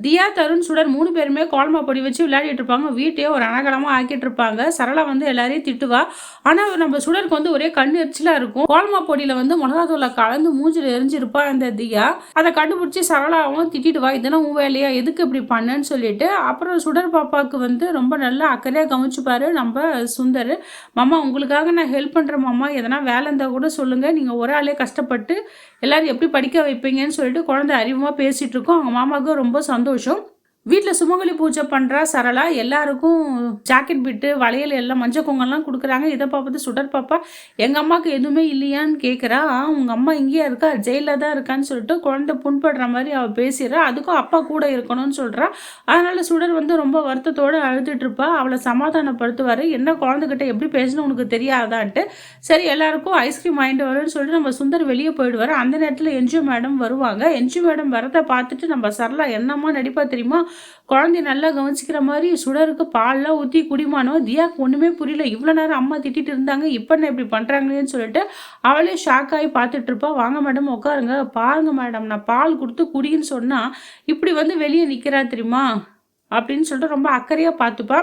தியா, தருண், சுடர் 3 பேருமே கோலமா பொடி வச்சு விளையாடிட்டு இருப்பாங்க. வீட்டையே ஒரு ரணகலமா ஆக்கிட்டு இருப்பாங்க. சரளா வந்து எல்லாரையும் திட்டுவா. ஆனா, நம்ம சுடருக்கு வந்து ஒரே கண் எரிச்சலா இருக்கும். கோலமா பொடியில வந்து மொளகாத்தூள கலந்து மூஞ்சில எரிஞ்சிருப்பா இந்த தியா. அத கண்டுபிடிச்சு சரளாவும் திட்டிடுவா. "இதெல்லாம் உன் வேலையா? எதுக்கு இப்படி பண்ணன்னு?" சொல்லிட்டு. அப்புறம் சுடர் பாப்பாவுக்கு வந்து ரொம்ப நல்லா அக்கறையா கவனிச்சுப்பாரு நம்ப சுந்தர். "மாமா உங்களுக்காக நான் ஹெல்ப் பண்றேன் மாமா. எதனா வேலை இருந்தா கூட சொல்லுங்க. நீங்க ஒரு ஆளே கஷ்டப்பட்டு எல்லாரும் எப்படி படிக்க வைப்பீங்கன்னு" சொல்லிட்டு குழந்தை அறிவுமா பேசிட்டு இருக்கோம். அவங்க மாமாவுக்கு ரொம்ப சந்தோஷம். வீட்ல சுமங்கலி பூஜை பண்றா சரளா. எல்லாருக்கும் ஜாக்கெட் பிட்டு, வளையல் எல்லாம் மஞ்ச குங்குமம்லாம் குடுக்குறாங்க. இத பார்த்துட்டு சுடர் பாப்பா, "எங்க அம்மாக்கு எதுவுமே இல்லையான்னு?" கேட்கிறா. உங்க அம்மா இங்கேயா இருக்கா? ஜெயில்ல தான் இருக்கான்னு" சொல்லிட்டு குழந்தை புண்படுற மாரி அவ பேசிறா. அதுக்கும் அப்பா கூட இருக்கணும்னு சொல்றா. அதனால சுடர் வந்து ரொம்ப வருத்தத்தோட அழுதுட்டு இருப்பா. அவள சமாதானப்படுத்துவாரு. "என்ன குழந்தைகிட்ட எப்படி பேசணும் உனக்கு தெரியாதான்ட்டு." சரி எல்லாருக்கும் ஐஸ்கிரீம் வாங்கிட்டு வரேன்னு சொல்லிட்டு நம்ம சுந்தர் வெளிய போயிடுவாரு. அந்த நேரத்துல என்ஜி மேடம் வருவாங்க. என்ஜி மேடம் வரத பார்த்துட்டு நம்ம சரளா என்னம்மா நடிப்பா தெரியுமா? குழந்தைய நல்லா கவனிச்சுக்கிற மாரி சுடருக்கு பால்லாம் ஊத்தி குடிமானம். தியாக்கு ஒண்ணுமே புரியல. இவ்வளோ நேரம் அம்மா திட்டிட்டு இருந்தாங்க. இப்ப என்ன இப்படி பண்றாங்களேன்னு சொல்லிட்டு அவளே ஷாக் ஆகி பார்த்துட்டு இருப்பா. "வாங்க மேடம் உட்காருங்க. பாருங்க மேடம் நான் பால் குடுத்து குடின்னு சொன்னா, இப்படி வந்து வெளிய நிக்கிறா தெரியுமா?" அப்படின்னு சொல்லிட்டு ரொம்ப அக்கறையா பார்த்துப்பா.